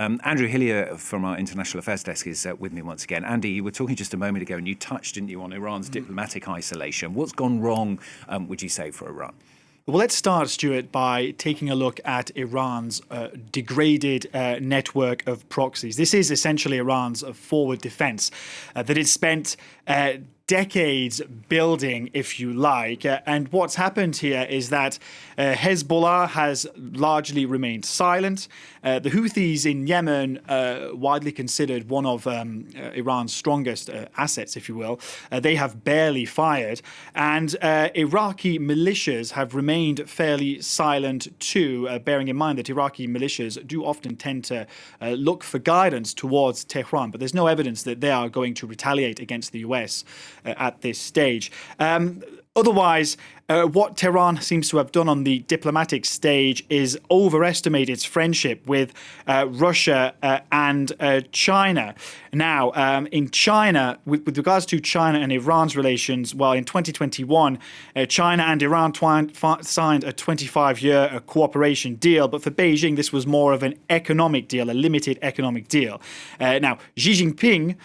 Andrew Hilliar from our International Affairs Desk is with me once again. Andy, you were talking just a moment ago and you touched, didn't you, on Iran's diplomatic isolation. What's gone wrong, would you say, for Iran? Well, let's start, Stuart, by taking a look at Iran's degraded network of proxies. This is essentially Iran's forward defense that it spent decades building, if you like. And what's happened here is that Hezbollah has largely remained silent. The Houthis in Yemen, widely considered one of Iran's strongest assets, if you will, they have barely fired. And Iraqi militias have remained fairly silent too, bearing in mind that Iraqi militias do often tend to look for guidance towards Tehran, but there's no evidence that they are going to retaliate against the US at this stage. Otherwise, what Tehran seems to have done on the diplomatic stage is overestimate its friendship with Russia and China. Now, in China, with regards to China and Iran's relations, well, in 2021, China and Iran signed a 25-year cooperation deal. But for Beijing, this was more of an economic deal, a limited economic deal. Now, Xi Jinping,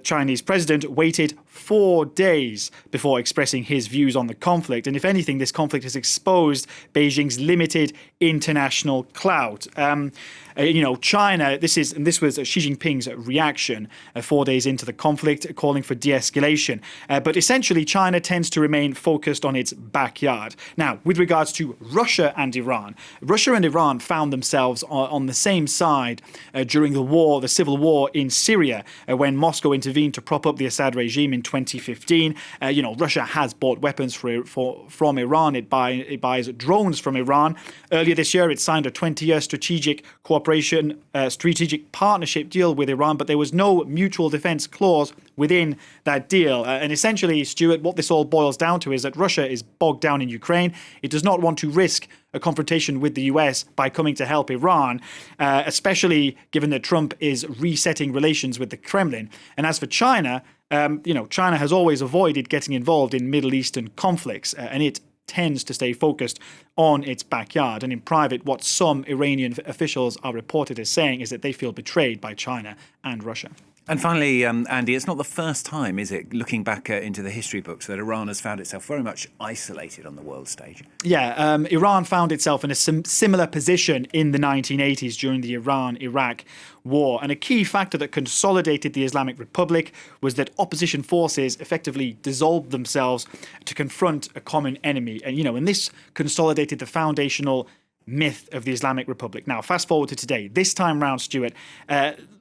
Chinese president, waited 4 days before expressing his views on the conflict. And if anything, this conflict has exposed Beijing's limited international clout. China, this was Xi Jinping's reaction 4 days into the conflict, calling for de-escalation. But essentially, China tends to remain focused on its backyard. Now, with regards to Russia and Iran found themselves on the same side during the civil war in Syria, when Moscow intervened to prop up the Assad regime in 2015. Russia has bought weapons from Iran. It buys drones from Iran. Earlier this year, it signed a 20-year strategic partnership deal with Iran, but there was no mutual defense clause within that deal. And essentially, Stuart, what this all boils down to is that Russia is bogged down in Ukraine. It does not want to risk a confrontation with the US by coming to help Iran, especially given that Trump is resetting relations with the Kremlin. And as for China, China has always avoided getting involved in Middle Eastern conflicts, and it tends to stay focused on its backyard. And in private, what some Iranian officials are reported as saying is that they feel betrayed by China and Russia. And finally, Andy, it's not the first time, is it, looking back into the history books, that Iran has found itself very much isolated on the world stage? Yeah, Iran found itself in a similar position in the 1980s during the Iran-Iraq war. And a key factor that consolidated the Islamic Republic was that opposition forces effectively dissolved themselves to confront a common enemy. And this consolidated the foundational myth of the Islamic Republic. Now, fast forward to today. This time round, Stuart,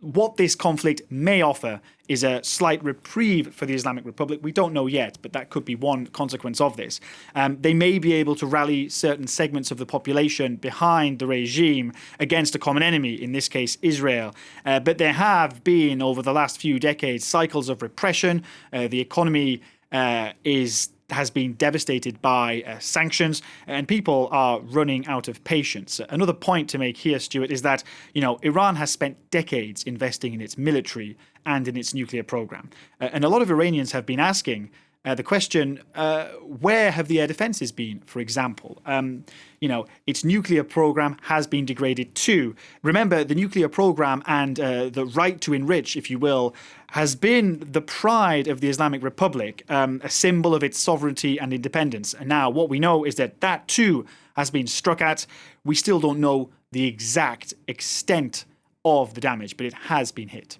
what this conflict may offer is a slight reprieve for the Islamic Republic. We don't know yet, but that could be one consequence of this. They may be able to rally certain segments of the population behind the regime against a common enemy, in this case, Israel. But there have been, over the last few decades, cycles of repression. The economy has been devastated by sanctions, and people are running out of patience. Another point to make here, Stuart, is that Iran has spent decades investing in its military and in its nuclear program. And a lot of Iranians have been asking the question, where have the air defenses been, for example? Its nuclear program has been degraded too. Remember, the nuclear program and the right to enrich, if you will, has been the pride of the Islamic Republic, a symbol of its sovereignty and independence. And now what we know is that that too has been struck at. We still don't know the exact extent of the damage, but it has been hit.